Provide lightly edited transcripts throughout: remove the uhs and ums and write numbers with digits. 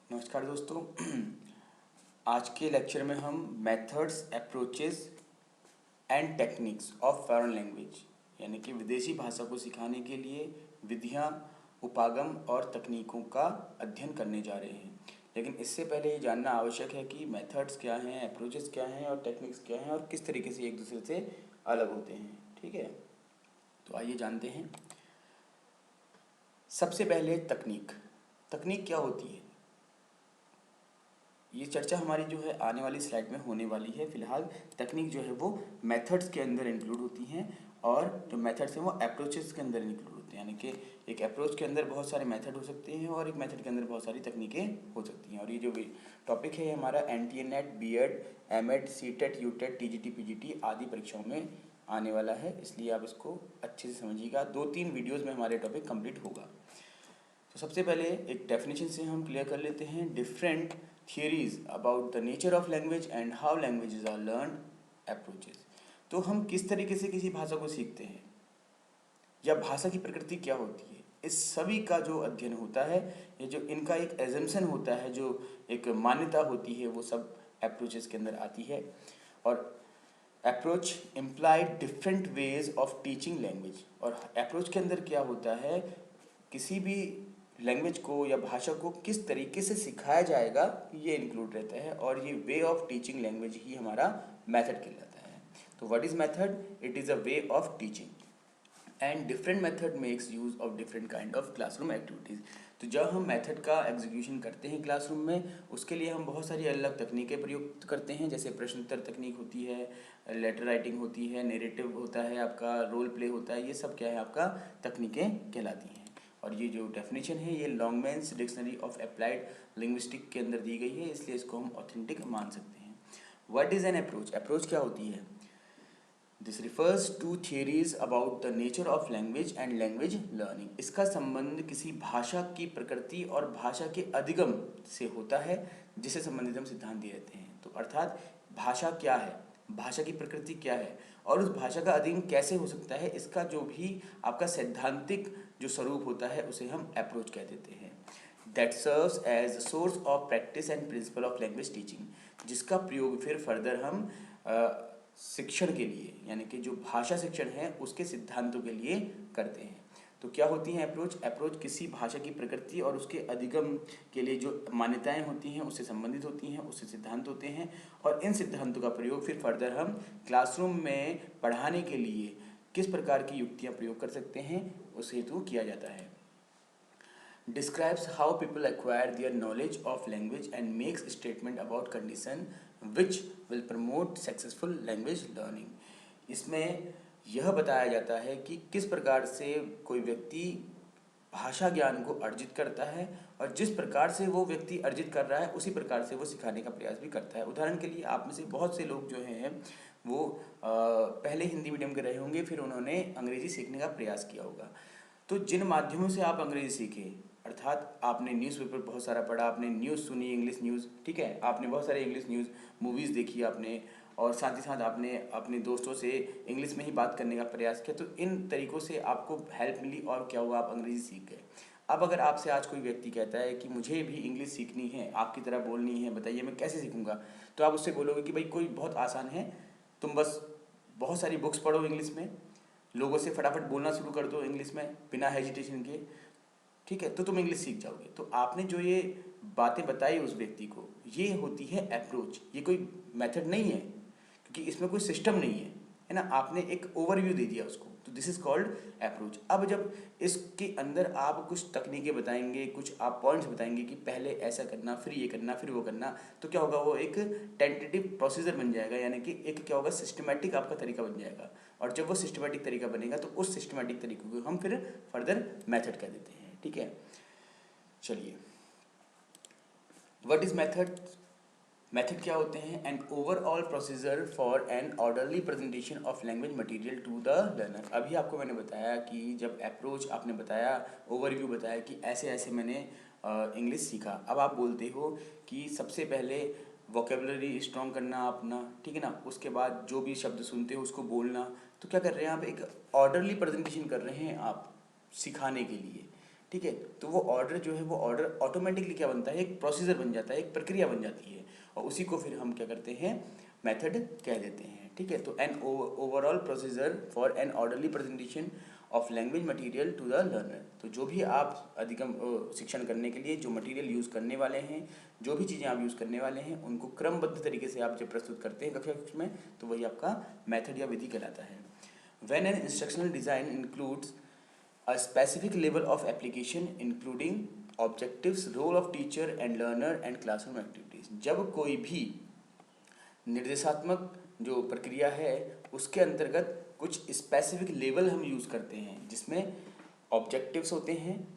नमस्कार दोस्तों। आज के लेक्चर में हम methods, approaches and techniques of foreign language यानी कि विदेशी भाषा को सिखाने के लिए विधियां, उपागम और तकनीकों का अध्ययन करने जा रहे हैं। लेकिन इससे पहले ये जानना आवश्यक है कि मेथड्स क्या हैं, अप्रोचेस क्या हैं और टेक्निक्स क्या हैं और किस तरीके से एक दूसरे से अलग होते हैं। ठीक है, तो आइए जानते हैं। सबसे पहले तकनीक। तकनीक क्या होती है, ये चर्चा हमारी जो है आने वाली स्लाइड में होने वाली है। फिलहाल तकनीक जो है वो मेथड्स के अंदर इंक्लूड होती हैं और जो मेथड्स हैं वो अप्रोचेस के अंदर इंक्लूड होते हैं। यानी कि एक अप्रोच के अंदर बहुत सारे मेथड हो सकते हैं और एक मेथड के अंदर बहुत सारी तकनीकें हो सकती हैं। और ये जो टॉपिक है हमारा NTA NET, BEd, MEd, CTET, UTET, TGT, PGT आदि परीक्षाओं में आने वाला है, इसलिए आप इसको अच्छे से समझिएगा। 2-3 वीडियोज़ में हमारे टॉपिक कंप्लीट होगा। तो सबसे पहले एक डेफिनेशन से हम क्लियर कर लेते हैं। Different theories about the nature of language and how languages are learn, approaches. तो हम किस तरीके से किसी भाषा को सीखते हैं या भाषा की प्रकृति क्या होती है, इस सभी का जो अध्ययन होता है, ये जो इनका एक एजम्पशन होता है, जो एक मान्यता होती है, वो सब अप्रोचेस के अंदर आती है। और approach implied different ways of teaching language. और अप्रोच के अंदर क्या होता है, किसी भी लैंग्वेज को या भाषा को किस तरीके से सिखाया जाएगा ये इंक्लूड रहता है। और ये वे ऑफ टीचिंग लैंग्वेज ही हमारा मेथड कहलाता है। तो what is method? It is a way of teaching and different method makes use of different kind of classroom activities. तो जब हम मेथड का एग्जीक्यूशन करते हैं क्लासरूम में, उसके लिए हम बहुत सारी अलग तकनीकें प्रयोग करते हैं। जैसे प्रश्नोत्तर तकनीक होती है, लेटर राइटिंग होती है, नैरेटिव होता है, आपका रोल प्ले होता है। ये सब क्या है, आपका तकनीकें कहलाती हैं। और ये जो डेफिनेशन है ये लॉन्गमैन्स डिक्शनरी ऑफ अप्लाइड लिंग्विस्टिक के अंदर दी गई है, इसलिए इसको हम ऑथेंटिक मान सकते हैं। What is an approach? Approach क्या होती है? This refers to theories about the nature of language and language learning. इसका संबंध किसी भाषा की प्रकृति और भाषा के अधिगम से होता है, जिसे संबंधित हम सिद्धांत दिए रहते हैं। तो अर्थात भाषा क्या है, भाषा की प्रकृति क्या है और उस भाषा का अधिगम कैसे हो सकता है, इसका जो भी आपका सैद्धांतिक जो स्वरूप होता है उसे हम अप्रोच कह देते हैं। That serves as a source of practice and principle of language teaching, जिसका प्रयोग फिर फर्दर हम शिक्षण के लिए, यानी कि जो भाषा शिक्षण है उसके सिद्धांतों के लिए करते हैं। तो क्या होती हैं अप्रोच? अप्रोच किसी भाषा की प्रकृति और उसके अधिगम के लिए जो मान्यताएं होती हैं उससे संबंधित होती हैं, उससे सिद्धांत होते हैं। और इन सिद्धांतों का प्रयोग फिर फर्दर हम क्लासरूम में पढ़ाने के लिए किस प्रकार की युक्तियाँ प्रयोग कर सकते हैं उस हेतु किया जाता है। Describes how people acquire their knowledge of language and makes statement about condition which will promote successful language learning। इसमें यह बताया जाता है कि किस प्रकार से कोई व्यक्ति भाषा ज्ञान को अर्जित करता है और जिस प्रकार से वो व्यक्ति अर्जित कर रहा है उसी प्रकार से वो सिखाने का प्रयास भी करता है। उदाहरण के लिए आप में से बहुत से लोग जो हैं वो पहले हिंदी मीडियम के रहे होंगे, फिर उन्होंने अंग्रेजी सीखने का प्रयास किया होगा। तो जिन माध्यमों से आप अंग्रेजी सीखे, अर्थात आपने न्यूज़पेपर बहुत सारा पढ़ा, आपने न्यूज़ सुनी, इंग्लिश न्यूज़, ठीक है, आपने बहुत सारे इंग्लिश न्यूज़ मूवीज़ देखी आपने, और साथ ही साथ आपने अपने दोस्तों से इंग्लिश में ही बात करने का प्रयास किया। तो इन तरीक़ों से आपको हेल्प मिली और क्या हुआ, आप अंग्रेज़ी सीख गए। अब अगर आपसे आज कोई व्यक्ति कहता है कि मुझे भी इंग्लिश सीखनी है, आपकी तरह बोलनी है, बताइए मैं कैसे सीखूंगा? तो आप उससे बोलोगे कि भाई कोई बहुत आसान है, तुम बस बहुत सारी बुक्स पढ़ो इंग्लिश में, लोगों से फटाफट बोलना शुरू कर दो इंग्लिश में बिना हेजिटेशन के, ठीक है, तो तुम इंग्लिश सीख जाओगे। तो आपने जो ये बातें बताई उस व्यक्ति को, ये होती है अप्रोच। ये कोई मेथड नहीं है क्योंकि इसमें कोई सिस्टम नहीं है ना, आपने एक ओवरव्यू दे दिया उसको, तो दिस इज़ कॉल्ड अप्रोच। अब जब इसके अंदर आप कुछ तकनीकें बताएंगे, कुछ आप पॉइंट्स बताएंगे कि पहले ऐसा करना, फिर ये करना, फिर वो करना, तो क्या होगा, वो एक टेंटेटिव प्रोसीजर बन जाएगा, यानी कि एक क्या होगा, सिस्टमेटिक आपका तरीका बन जाएगा। और जब वो सिस्टमेटिक तरीका बनेगा तो उस सिस्टमेटिक तरीके को हम फिर फर्दर मेथड कह देते हैं, ठीक है। चलिए, व्हाट इज मेथड? मेथड क्या होते हैं? An overall procedure for an orderly presentation of language material to the learner. अभी आपको मैंने बताया कि जब अप्रोच आपने बताया, ओवरव्यू बताया कि ऐसे ऐसे मैंने इंग्लिश सीखा। अब आप बोलते हो कि सबसे पहले वोकेबलरी स्ट्रॉन्ग करना अपना, ठीक है ना, उसके बाद जो भी शब्द सुनते हो उसको बोलना। तो क्या कर रहे हैं आप, एक ऑर्डरली प्रेजेंटेशन कर रहे हैं आप सिखाने के लिए। ठीक है। तो वो ऑर्डर जो है वो ऑर्डर ऑटोमेटिकली क्या बनता है, एक प्रोसीजर बन जाता है, एक प्रक्रिया बन जाती है, और उसी को फिर हम क्या करते हैं, मेथड कह देते हैं। ठीक है। तो an overall procedure for an orderly presentation of language material to the learner. तो जो भी आप अधिगम शिक्षण करने के लिए जो मटेरियल यूज़ करने वाले हैं, जो भी चीज़ें आप यूज़ करने वाले हैं, उनको क्रमबद्ध तरीके से आप जब प्रस्तुत करते हैं कक्षा कक्ष में, तो वही आपका मेथड या विधि कहलाता है। When an instructional design includes a specific level of application including objectives, role of teacher and learner and classroom activities। जब कोई भी निर्देशात्मक जो प्रक्रिया है उसके अंतर्गत कुछ स्पेसिफिक लेवल हम यूज़ करते हैं, जिसमें ऑब्जेक्टिव्स होते हैं,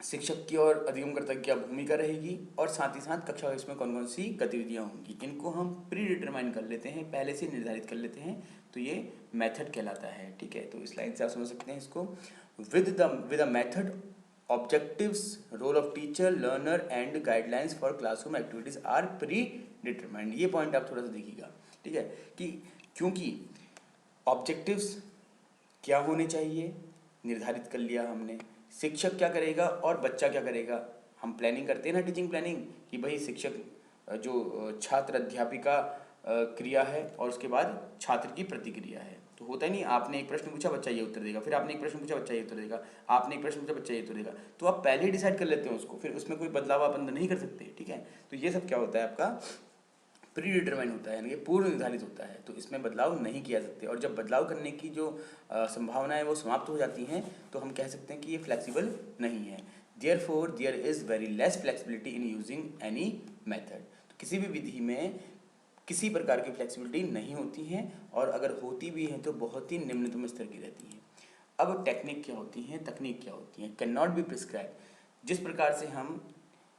शिक्षक की और अधिगमकर्ता की क्या भूमिका रहेगी, और साथ ही साथ कक्षा में कौन कौन सी गतिविधियाँ होंगी, इनको हम प्री डिटरमाइन कर लेते हैं, पहले से निर्धारित कर लेते हैं, तो ये मेथड कहलाता है। ठीक है। तो इस लाइन से आप समझ सकते हैं इसको। With a method objectives, role of teacher, learner and guidelines for classroom activities are predetermined. ये पॉइंट आप थोड़ा सा देखिएगा। ठीक है, कि क्योंकि ऑब्जेक्टिव्स क्या होने चाहिए निर्धारित कर लिया हमने, शिक्षक क्या करेगा और बच्चा क्या करेगा। हम प्लानिंग करते हैं ना, टीचिंग प्लानिंग, कि भाई शिक्षक जो छात्र अध्यापिका क्रिया है और उसके बाद छात्र की प्रतिक्रिया है। तो होता ही नहीं, आपने एक प्रश्न पूछा बच्चा ये उत्तर देगा, फिर आपने एक प्रश्न पूछा बच्चा ये उत्तर देगा, आपने एक प्रश्न पूछा बच्चा ये उत्तर देगा, तो आप पहले ही डिसाइड कर लेते हैं उसको, फिर उसमें कोई बदलाव आप अंदर नहीं कर सकते। ठीक है। तो ये सब क्या होता है, आपका प्री डिटरमाइन होता है, यानी कि पूर्व निर्धारित होता है, तो इसमें बदलाव नहीं किया सकते। और जब बदलाव करने की जो संभावनाएं वो समाप्त हो जाती हैं, तो हम कह सकते हैं कि ये फ्लेक्सिबल नहीं है। Therefore there is very less flexibility in using any method. तो किसी भी विधि में किसी प्रकार की फ्लेक्सिबिलिटी नहीं होती है, और अगर होती भी है तो बहुत ही निम्नतम स्तर की रहती है। अब टेक्निक क्या होती हैं, तकनीक क्या होती हैं, कैन नॉट बी प्रिस्क्राइब। जिस प्रकार से हम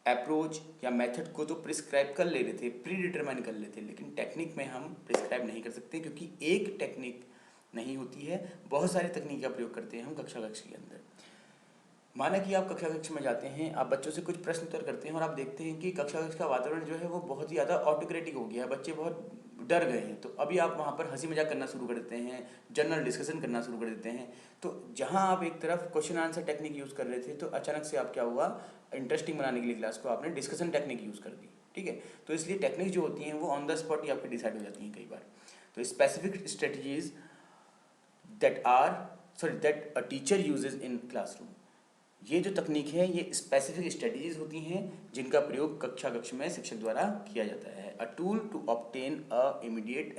अप्रोच या मेथड को तो प्रिस्क्राइब कर ले रहे थे, प्री डिटरमाइन कर लेते, लेकिन टेक्निक में हम प्रिस्क्राइब नहीं कर सकते, क्योंकि एक टेक्निक नहीं होती है, बहुत सारी तकनीक का प्रयोग करते हैं हम कक्षा कक्ष के अंदर। माना कि आप कक्षा कक्ष में जाते हैं, आप बच्चों से कुछ प्रश्न उत्तर करते हैं, और आप देखते हैं कि कक्षा कक्ष का वातावरण जो है वो बहुत ही ज़्यादा ऑटोक्रेटिक हो गया है, बच्चे बहुत डर गए हैं। तो अभी आप वहाँ पर हंसी मजाक करना शुरू कर देते हैं, जनरल डिस्कशन करना शुरू कर देते हैं। तो जहाँ आप एक तरफ क्वेश्चन आंसर टेक्निक यूज़ कर रहे थे, तो अचानक से आप क्या हुआ, इंटरेस्टिंग बनाने के लिए क्लास को आपने डिस्कशन टेक्निक यूज़ कर दी। ठीक है। तो इसलिए टेक्निक जो होती हैं वो ऑन द स्पॉट ही आपकी डिसाइड हो जाती हैं कई बार। तो specific strategies that a teacher uses in classroom. ये जो तकनीक है ये स्पेसिफिक स्ट्रेटजीज होती हैं जिनका प्रयोग कक्षा कक्ष में शिक्षक द्वारा किया जाता है। A tool to obtain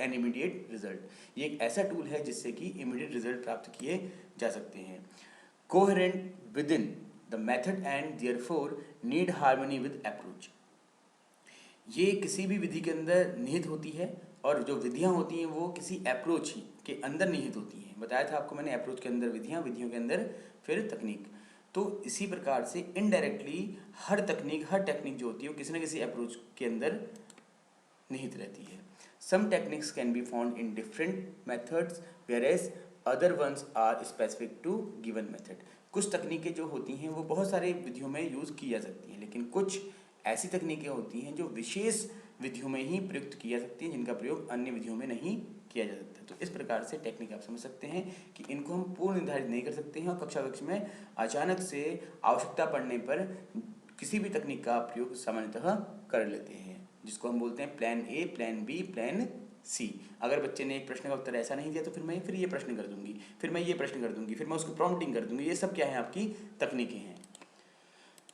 an immediate result. ये एक ऐसा टूल है जिससे कि इमीडिएट रिजल्ट प्राप्त किए जा सकते हैं। Coherent with in the method and therefore need harmony with approach. ये किसी भी विधि के अंदर निहित होती है, और जो विधियाँ होती हैं वो किसी अप्रोच के अंदर निहित होती हैं। बताया था आपको मैंने, अप्रोच के अंदर विधियाँ, विधियों के अंदर फिर तकनीक। तो इसी प्रकार से इनडायरेक्टली हर टेक्निक जो होती है वो किसी न किसी अप्रोच के अंदर निहित रहती है। Some techniques can be found in different methods whereas other ones are specific to given method. कुछ तकनीकें जो होती हैं वो बहुत सारे विधियों में यूज़ की जा सकती हैं, लेकिन कुछ ऐसी तकनीकें होती हैं जो विशेष विधियों में ही प्रयुक्त की जा सकती हैं, जिनका प्रयोग अन्य विधियों में नहीं किया जा सकता। तो इस प्रकार से टेक्निक आप समझ सकते हैं कि इनको हम पूर्ण निर्धारित नहीं कर सकते हैं, और कक्षा कक्ष में अचानक से आवश्यकता पड़ने पर किसी भी तकनीक का प्रयोग सामान्यतः कर लेते हैं, जिसको हम बोलते हैं plan A, plan B, plan C. अगर बच्चे ने एक प्रश्न का उत्तर ऐसा नहीं दिया तो फिर ये प्रश्न कर दूंगी, फिर मैं ये प्रश्न कर दूंगी, फिर मैं उसको प्रॉम्प्टिंग कर दूंगी। ये सब क्या है, आपकी तकनीकें हैं।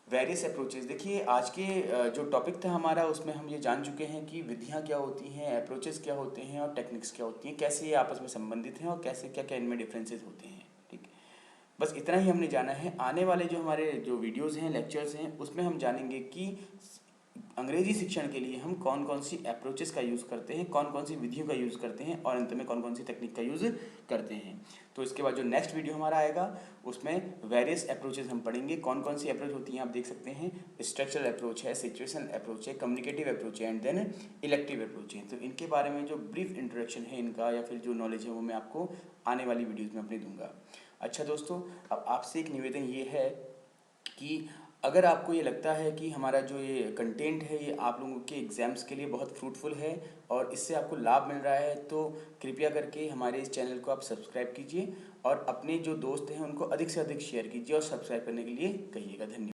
Various approaches. देखिए आज के जो टॉपिक था हमारा उसमें हम ये जान चुके हैं कि विधियाँ क्या होती हैं, अप्रोचेस क्या होते हैं और टेक्निक्स क्या होती हैं, कैसे ये आपस में संबंधित हैं और कैसे क्या क्या इनमें डिफरेंसेस होते हैं। ठीक, बस इतना ही हमने जाना है। आने वाले जो हमारे जो वीडियोस हैं, लेक्चर्स हैं, उसमें हम जानेंगे कि अंग्रेजी शिक्षण के लिए हम कौन कौन सी अप्रोचेस का यूज़ करते हैं, कौन कौन सी विधियों का यूज़ करते हैं, और अंत में कौन कौन सी टेक्निक का यूज़ करते हैं। तो इसके बाद जो नेक्स्ट वीडियो हमारा आएगा उसमें वेरियस अप्रोचेस हम पढ़ेंगे। कौन कौन सी अप्रोच होती हैं आप देख सकते हैं, स्ट्रक्चरल अप्रोच है, सिचुएशन अप्रोच है, कम्युनिकेटिव अप्रोच है, एंड देन इलेक्टिव अप्रोच है। तो इनके बारे में जो ब्रीफ इंट्रोडक्शन है इनका, या फिर जो नॉलेज है वो मैं आपको आने वाली वीडियोज़ में अपनी दूंगा। अच्छा दोस्तों, अब आपसे एक निवेदन ये है कि अगर आपको ये लगता है कि हमारा जो ये कंटेंट है ये आप लोगों के एग्ज़ाम्स के लिए बहुत फ्रूटफुल है और इससे आपको लाभ मिल रहा है, तो कृपया करके हमारे इस चैनल को आप सब्सक्राइब कीजिए और अपने जो दोस्त हैं उनको अधिक से अधिक शेयर कीजिए और सब्सक्राइब करने के लिए कहिएगा। धन्यवाद।